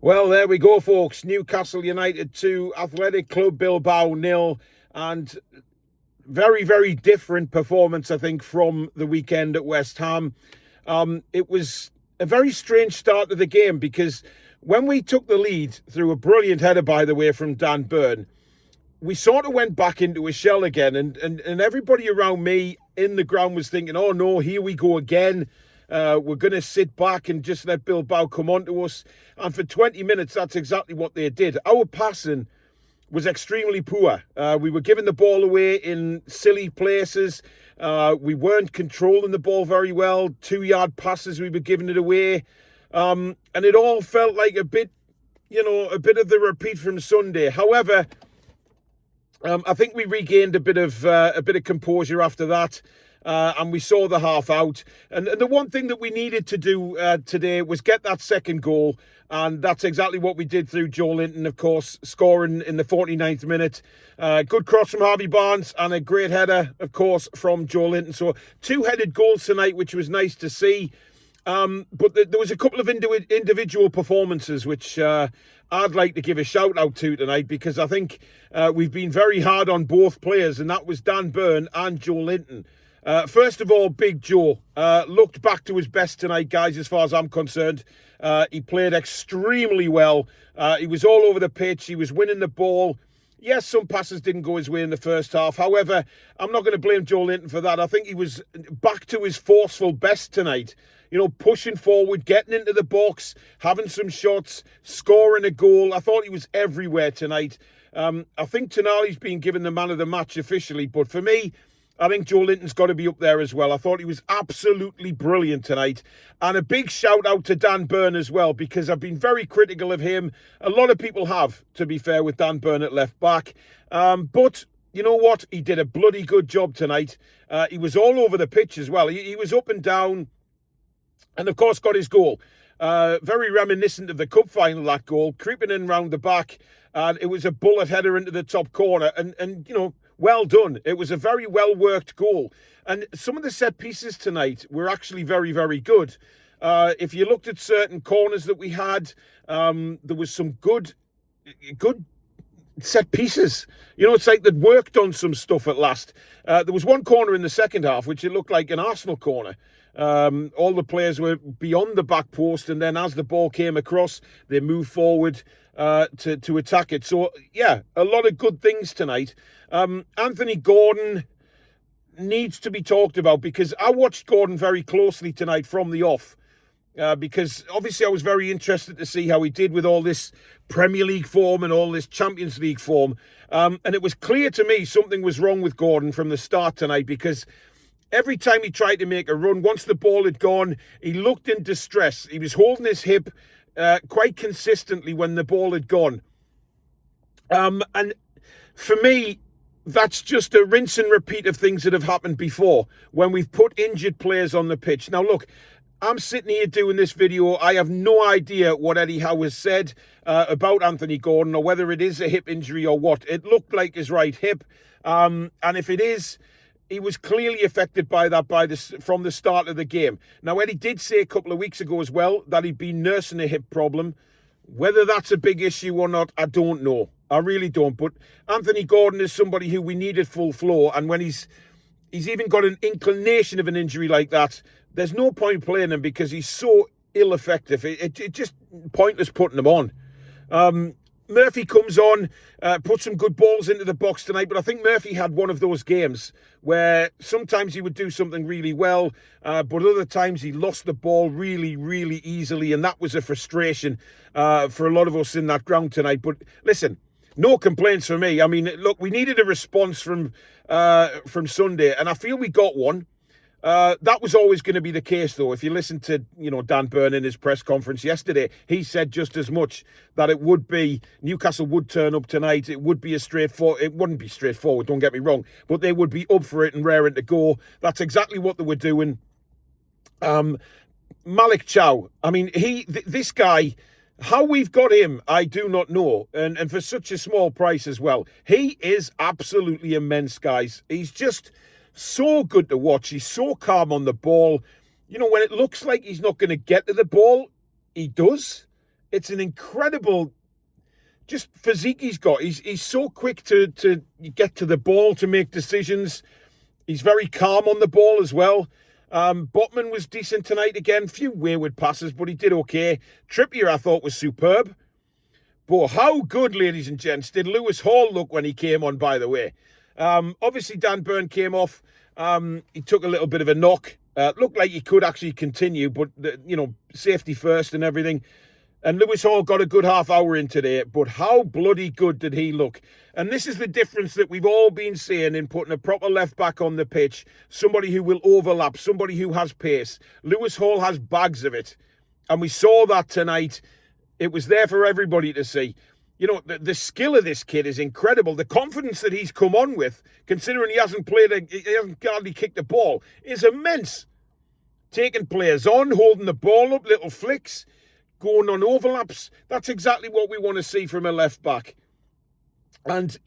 Well, there we go, folks. Newcastle United 2, Athletic Club Bilbao 0, and very, very different performance, I think, from the weekend at West Ham. It was a very strange start to the game because when we took the lead through a brilliant header, by the way, from Dan Burn, we sort of went back into a shell again, and everybody around me in the ground was thinking, oh no, here we go again. We're going to sit back and just let Bilbao come on to us. And for 20 minutes, that's exactly what they did. Our passing was extremely poor. We were giving the ball away in silly places. We weren't controlling the ball very well. 2-yard passes, we were giving it away. And it all felt like a bit of the repeat from Sunday. However, I think we regained a bit of composure after that. And we saw the half out. And the one thing that we needed to do today was get that second goal. And that's exactly what we did through Joelinton, of course, scoring in the 49th minute. Good cross from Harvey Barnes and a great header, of course, from Joelinton. So 2 headed goals tonight, which was nice to see. But there was a couple of individual performances which I'd like to give a shout out to tonight, because I think we've been very hard on both players, and that was Dan Burn and Joelinton. First of all, Big Joe looked back to his best tonight, guys, as far as I'm concerned. He played extremely well. He was all over the pitch. He was winning the ball. Yes, some passes didn't go his way in the first half. However, I'm not going to blame Joelinton for that. I think he was back to his forceful best tonight. Pushing forward, getting into the box, having some shots, scoring a goal. I thought he was everywhere tonight. I think Tonali's been given the man of the match officially, but for me, I think Joelinton's got to be up there as well. I thought he was absolutely brilliant tonight. And a big shout out to Dan Burn as well, because I've been very critical of him. A lot of people have, to be fair, with Dan Burn at left back. But you know what? He did a bloody good job tonight. He was all over the pitch as well. He was up and down, and of course got his goal. Very reminiscent of the cup final, that goal, creeping in round the back. And it was a bullet header into the top corner. And well done. It was a very well-worked goal. And some of the set pieces tonight were actually very, very good. If you looked at certain corners that we had, there was some good set pieces. It's like they'd worked on some stuff at last. There was one corner in the second half which it looked like an Arsenal corner. All the players were beyond the back post, and then as the ball came across, they moved forward to attack it. So, yeah, a lot of good things tonight. Anthony Gordon needs to be talked about, because I watched Gordon very closely tonight from the off. Because obviously I was very interested to see how he did with all this Premier League form and all this Champions League form. And it was clear to me something was wrong with Gordon from the start tonight, because every time he tried to make a run, once the ball had gone, he looked in distress. He was holding his hip quite consistently when the ball had gone. And for me, that's just a rinse and repeat of things that have happened before when we've put injured players on the pitch. Now, look, I'm sitting here doing this video. I have no idea what Eddie Howe has said about Anthony Gordon, or whether it is a hip injury or what. It looked like his right hip. And if it is, he was clearly affected by that from the start of the game. Now, Eddie did say a couple of weeks ago as well that he'd been nursing a hip problem. Whether that's a big issue or not, I don't know. I really don't. But Anthony Gordon is somebody who we needed full flow. And when he's even got an inclination of an injury like that, there's no point playing him, because he's so ill-effective. It just pointless putting him on. Murphy comes on, put some good balls into the box tonight, but I think Murphy had one of those games where sometimes he would do something really well, but other times he lost the ball really, really easily, and that was a frustration for a lot of us in that ground tonight. But listen, no complaints from me. I mean, look, we needed a response from Sunday, and I feel we got one. That was always going to be the case, though. If you listen to, Dan Burn in his press conference yesterday, he said just as much that it would be, Newcastle would turn up tonight. It would be it wouldn't be straightforward, don't get me wrong, but they would be up for it and raring to go. That's exactly what they were doing. Malik Chow, I mean, this guy, how we've got him, I do not know. And for such a small price as well. He is absolutely immense, guys. He's just so good to watch. He's so calm on the ball. When it looks like he's not going to get to the ball, he does. It's an incredible just physique he's got. He's so quick to get to the ball, to make decisions. He's very calm on the ball as well. Botman was decent tonight again. Few wayward passes, but he did okay. Trippier, I thought, was superb. But how good, ladies and gents, did Lewis Hall look when he came on, by the way? Obviously, Dan Burn came off. He took a little bit of a knock. Looked like he could actually continue, but, safety first and everything. And Lewis Hall got a good half hour in today, but how bloody good did he look? And this is the difference that we've all been saying in putting a proper left back on the pitch, somebody who will overlap, somebody who has pace. Lewis Hall has bags of it. And we saw that tonight. It was there for everybody to see. The skill of this kid is incredible. The confidence that he's come on with, considering he hasn't hardly kicked the ball, is immense. Taking players on, holding the ball up, little flicks, going on overlaps. That's exactly what we want to see from a left back. And,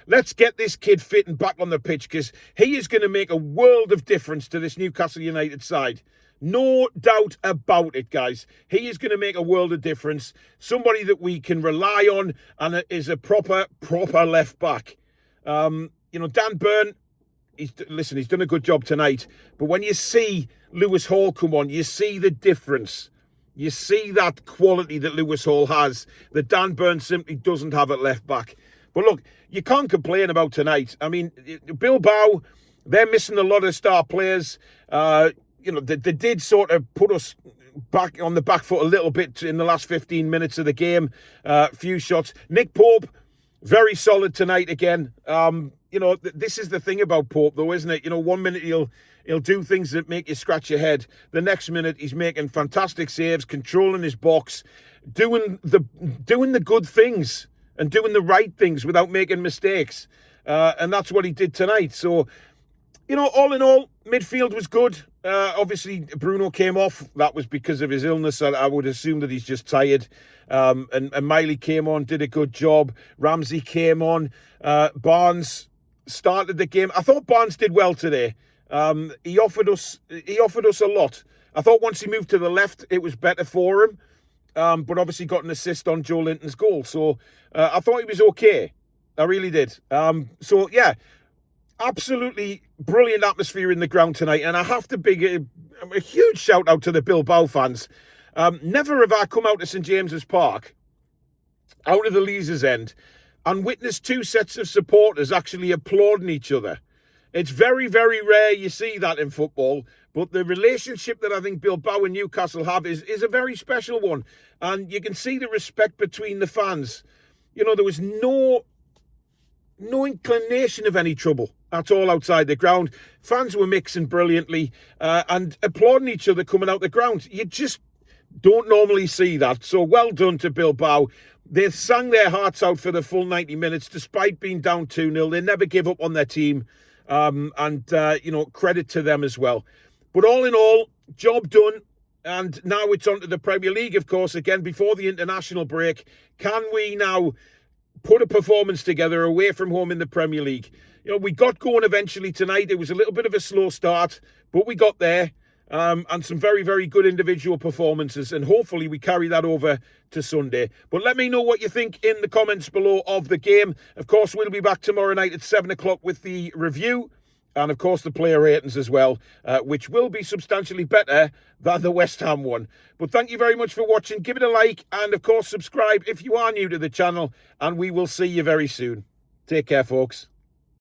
let's get this kid fit and back on the pitch, because he is going to make a world of difference to this Newcastle United side. No doubt about it, guys. He is going to make a world of difference. Somebody that we can rely on and is a proper left back. Dan Burn, he's done a good job tonight. But when you see Lewis Hall come on, you see the difference. You see that quality that Lewis Hall has that Dan Burn simply doesn't have at left back. But look, you can't complain about tonight. I mean, Bilbao, they're missing a lot of star players. They did sort of put us back on the back foot a little bit in the last 15 minutes of the game. Few shots. Nick Pope, very solid tonight again. This is the thing about Pope, though, isn't it? 1 minute he'll do things that make you scratch your head. The next minute he's making fantastic saves, controlling his box, doing the good things and doing the right things without making mistakes. And that's what he did tonight. So, all in all, midfield was good. Obviously, Bruno came off. That was because of his illness. I would assume that he's just tired. And Miley came on, did a good job. Ramsey came on. Barnes started the game. I thought Barnes did well today. He offered us a lot. I thought once he moved to the left, it was better for him. But obviously got an assist on Joe Linton's goal. So I thought he was okay. I really did. So, yeah. Absolutely brilliant atmosphere in the ground tonight. And I have to big a huge shout out to the Bilbao fans. Never have I come out to St James's Park, out of the Leazes end, and witnessed two sets of supporters actually applauding each other. It's very, very rare you see that in football. But the relationship that I think Bilbao and Newcastle have is a very special one. And you can see the respect between the fans. There was no inclination of any trouble at all outside the ground. Fans were mixing brilliantly and applauding each other coming out the ground. You just don't normally see that. So well done to Bilbao. They sang their hearts out for the full 90 minutes despite being down 2-0. They never give up on their team. Credit to them as well. But all in all, job done. And now it's on to the Premier League, of course, again, before the international break. Can we now put a performance together away from home in the Premier League? We got going eventually tonight. It was a little bit of a slow start, but we got there. And some very, very good individual performances. And hopefully we carry that over to Sunday. But let me know what you think in the comments below of the game. Of course, we'll be back tomorrow night at 7 o'clock with the review. And, of course, the player ratings as well, which will be substantially better than the West Ham one. But thank you very much for watching. Give it a like and, of course, subscribe if you are new to the channel. And we will see you very soon. Take care, folks.